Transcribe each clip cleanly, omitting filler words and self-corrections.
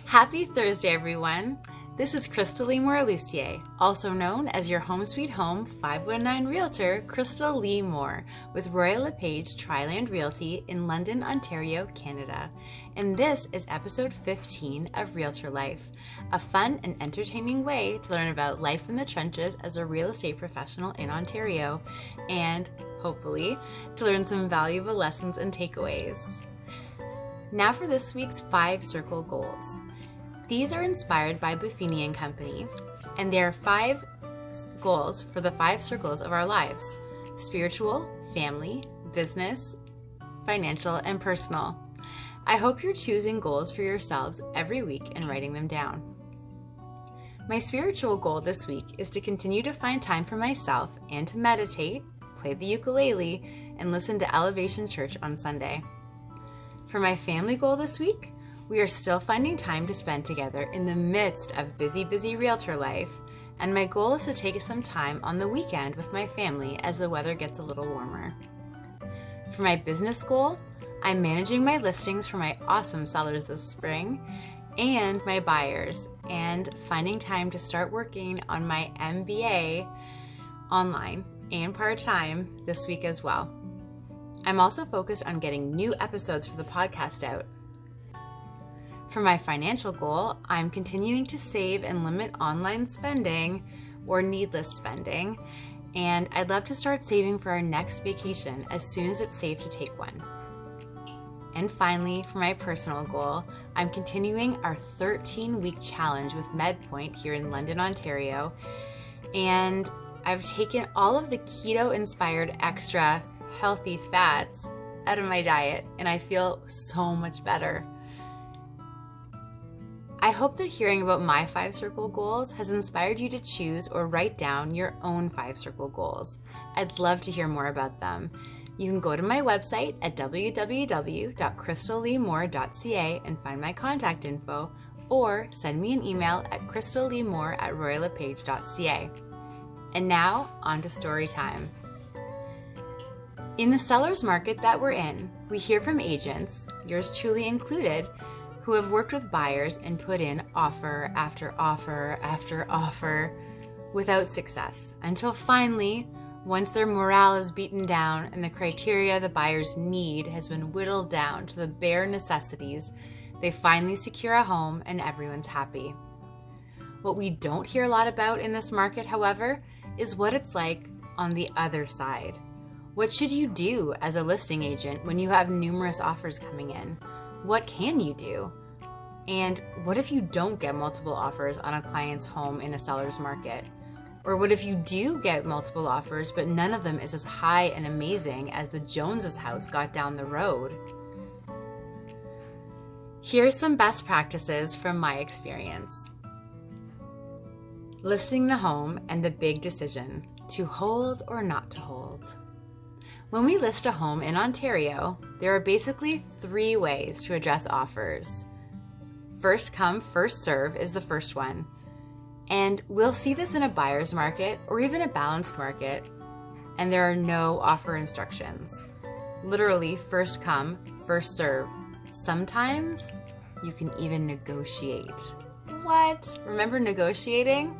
Happy Thursday, everyone. This is Krystal Lee Moore Lucier, also known as your Home Sweet Home 519 Realtor, Krystal Lee Moore, with Royal LePage Triland Realty in London, Ontario, Canada. And this is episode 15 of Realtor Life, a fun and entertaining way to learn about life in the trenches as a real estate professional in Ontario, and hopefully to learn some valuable lessons and takeaways. Now for this week's 5 circle goals. These are inspired by Buffini & Company, and they are 5 goals for the 5 circles of our lives: spiritual, family, business, financial, and personal. I hope you're choosing goals for yourselves every week and writing them down. My spiritual goal this week is to continue to find time for myself and to meditate, play the ukulele, and listen to Elevation Church on Sunday. For my family goal this week, we are still finding time to spend together in the midst of busy realtor life, and my goal is to take some time on the weekend with my family as the weather gets a little warmer. For my business goal, I'm managing my listings for my awesome sellers this spring and my buyers, and finding time to start working on my MBA online and part-time this week as well. I'm also focused on getting new episodes for the podcast out. For my financial goal, I'm continuing to save and limit online spending or needless spending, and I'd love to start saving for our next vacation as soon as it's safe to take one. And finally, for my personal goal, I'm continuing our 13-week challenge with MedPoint here in London, Ontario, and I've taken all of the keto-inspired extra healthy fats out of my diet, and I feel so much better. I hope that hearing about my 5 circle goals has inspired you to choose or write down your own 5 circle goals. I'd love to hear more about them. You can go to my website at www.krystalleemore.ca and find my contact info, or send me an email at krystalleemore@royallepage.ca. And now, on to story time. In the seller's market that we're in, we hear from agents, yours truly included, who have worked with buyers and put in offer after offer after offer without success, until finally, once their morale is beaten down and the criteria the buyers need has been whittled down to the bare necessities, they finally secure a home and everyone's happy. What we don't hear a lot about in this market, however, is what it's like on the other side. What should you do as a listing agent when you have numerous offers coming in? What can you do? And what if you don't get multiple offers on a client's home in a seller's market? Or what if you do get multiple offers, but none of them is as high and amazing as the Jones's house got down the road? Here's some best practices from my experience. Listing the home and the big decision, to hold or not to hold. When we list a home in Ontario, there are basically 3 ways to address offers. First come, first serve is the first one. And we'll see this in a buyer's market or even a balanced market, and there are no offer instructions. Literally, first come, first serve. Sometimes you can even negotiate. What? Remember negotiating?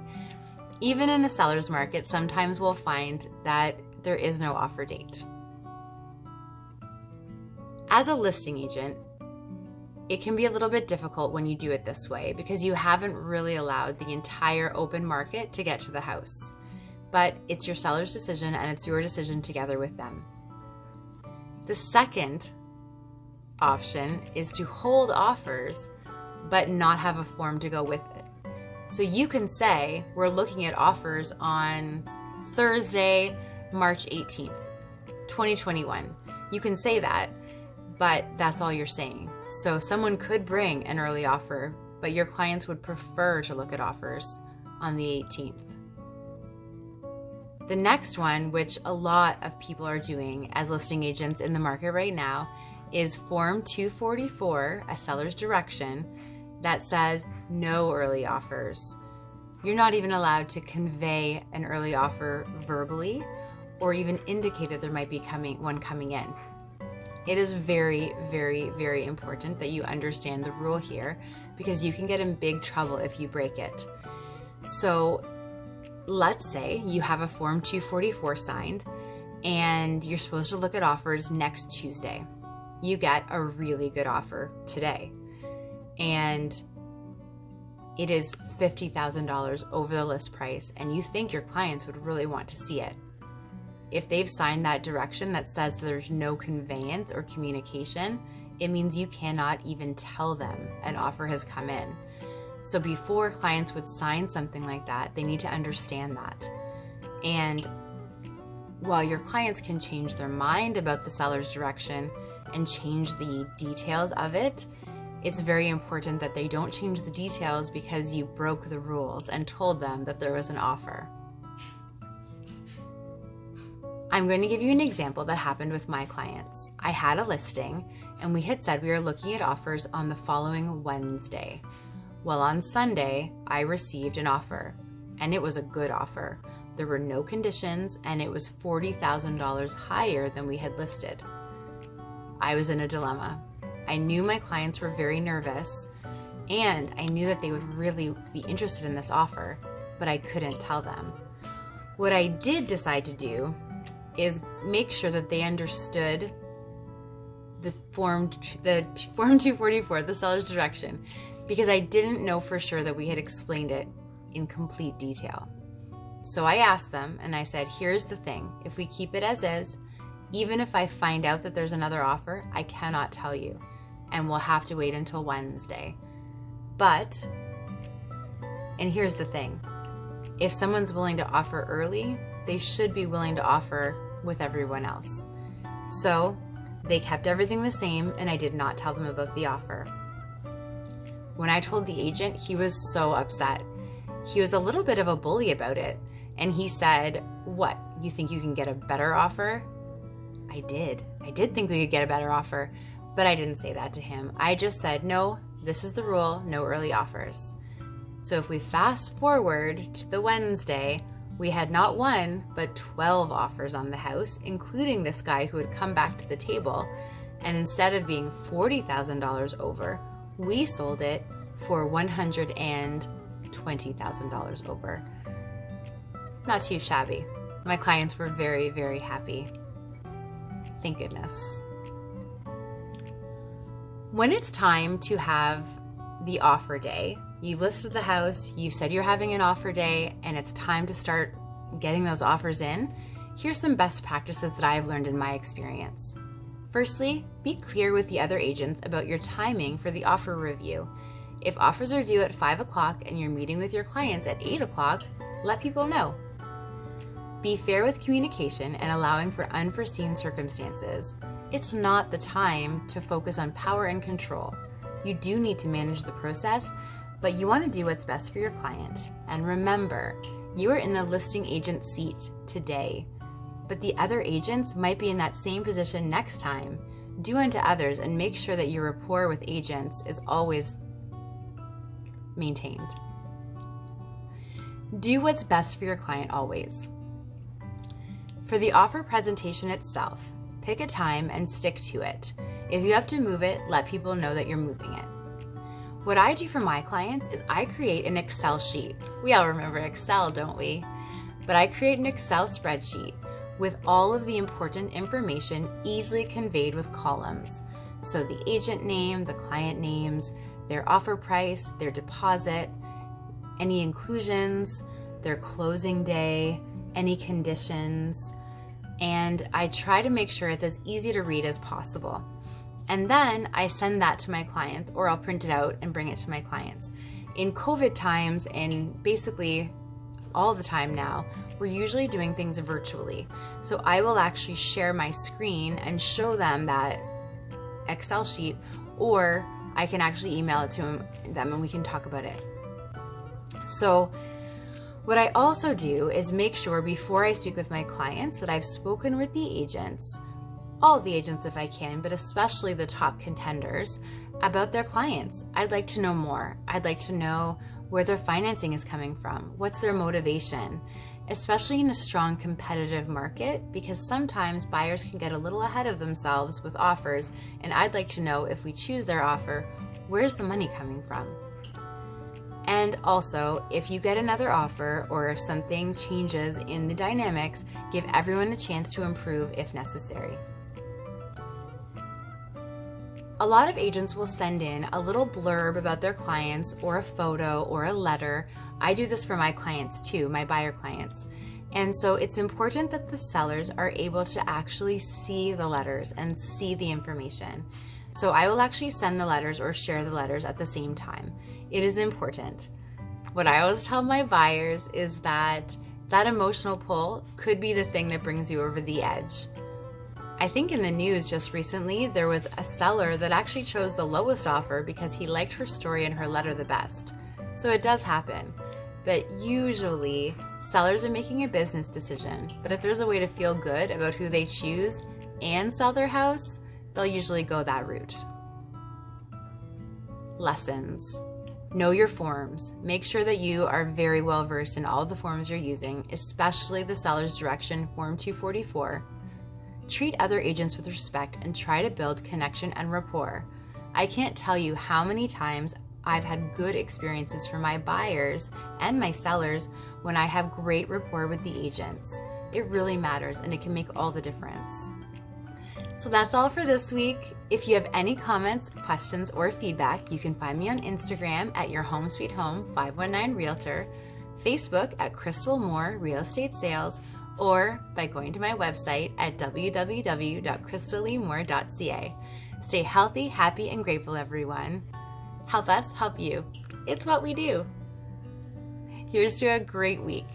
Even in a seller's market, sometimes we'll find that there is no offer date. As a listing agent, it can be a little bit difficult when you do it this way because you haven't really allowed the entire open market to get to the house. But it's your seller's decision and it's your decision together with them. The second option is to hold offers but not have a form to go with it. So you can say, we're looking at offers on Thursday, March 18th, 2021. You can say that, but that's all you're saying. So someone could bring an early offer, but your clients would prefer to look at offers on the 18th. The next one, which a lot of people are doing as listing agents in the market right now, is Form 244, a seller's direction, that says no early offers. You're not even allowed to convey an early offer verbally or even indicate that there might be one coming in. It is very, very, very important that you understand the rule here because you can get in big trouble if you break it. So let's say you have a Form 244 signed and you're supposed to look at offers next Tuesday. You get a really good offer today and it is $50,000 over the list price and you think your clients would really want to see it. If they've signed that direction that says there's no conveyance or communication, it means you cannot even tell them an offer has come in. So before clients would sign something like that, they need to understand that. And while your clients can change their mind about the seller's direction and change the details of it, it's very important that they don't change the details because you broke the rules and told them that there was an offer. I'm going to give you an example that happened with my clients. I had a listing and we had said we were looking at offers on the following Wednesday. Well, on Sunday, I received an offer and it was a good offer. There were no conditions and it was $40,000 higher than we had listed. I was in a dilemma. I knew my clients were very nervous and I knew that they would really be interested in this offer, but I couldn't tell them. What I did decide to do is make sure that they understood the Form 244, the seller's direction, because I didn't know for sure that we had explained it in complete detail. So I asked them and I said, here's the thing, if we keep it as is, even if I find out that there's another offer, I cannot tell you, and we'll have to wait until Wednesday. But, and here's the thing, if someone's willing to offer early, they should be willing to offer with everyone else. So they kept everything the same and I did not tell them about the offer. When I told the agent, he was so upset. He was a little bit of a bully about it. And he said, what, you think you can get a better offer? I did think we could get a better offer, but I didn't say that to him. I just said, no, this is the rule, no early offers. So if we fast forward to the Wednesday, we had not one, but 12 offers on the house, including this guy who had come back to the table. And instead of being $40,000 over, we sold it for $120,000 over. Not too shabby. My clients were very, very happy. Thank goodness. When it's time to have the offer day, you've listed the house, you've said you're having an offer day, and it's time to start getting those offers in, here's some best practices that I've learned in my experience. Firstly, be clear with the other agents about your timing for the offer review. If offers are due at 5 o'clock and you're meeting with your clients at 8 o'clock, let people know. Be fair with communication and allowing for unforeseen circumstances. It's not the time to focus on power and control. You do need to manage the process, but you want to do what's best for your client. And remember, you are in the listing agent seat today, but the other agents might be in that same position next time. Do unto others and make sure that your rapport with agents is always maintained. Do what's best for your client always. For the offer presentation itself, pick a time and stick to it. If you have to move it, let people know that you're moving it. What I do for my clients is I create an Excel sheet. We all remember Excel, don't we? But I create an Excel spreadsheet with all of the important information easily conveyed with columns. So the agent name, the client names, their offer price, their deposit, any inclusions, their closing day, any conditions, and I try to make sure it's as easy to read as possible. And then I send that to my clients, or I'll print it out and bring it to my clients. In COVID times, and basically all the time now, we're usually doing things virtually. So I will actually share my screen and show them that Excel sheet, or I can actually email it to them and we can talk about it. So what I also do is make sure before I speak with my clients that I've spoken with the agents, all the agents if I can, but especially the top contenders, about their clients. I'd like to know more. I'd like to know where their financing is coming from. What's their motivation? especially in a strong competitive market, because sometimes buyers can get a little ahead of themselves with offers, and I'd like to know, if we choose their offer, where's the money coming from? And also, if you get another offer or if something changes in the dynamics, give everyone a chance to improve if necessary. A lot of agents will send in a little blurb about their clients, or a photo or a letter. I do this for my clients too, my buyer clients. And so it's important that the sellers are able to actually see the letters and see the information. So I will actually send the letters or share the letters at the same time. It is important. What I always tell my buyers is that that emotional pull could be the thing that brings you over the edge. I think in the news just recently, there was a seller that actually chose the lowest offer because he liked her story and her letter the best. So it does happen. But usually, sellers are making a business decision. But if there's a way to feel good about who they choose and sell their house, they'll usually go that route. Lessons. Know your forms. Make sure that you are very well versed in all the forms you're using, especially the seller's direction, Form 244. Treat other agents with respect and try to build connection and rapport. I can't tell you how many times I've had good experiences for my buyers and my sellers when I have great rapport with the agents. It really matters, and it can make all the difference. So that's all for this week. If you have any comments, questions, or feedback, you can find me on Instagram at Your Home Sweet Home 519 Realtor, Facebook at Krystal Moore Real Estate Sales, or by going to my website at www.krystalleemore.ca. Stay healthy, happy, and grateful, everyone. Help us help you. It's what we do. Here's to a great week.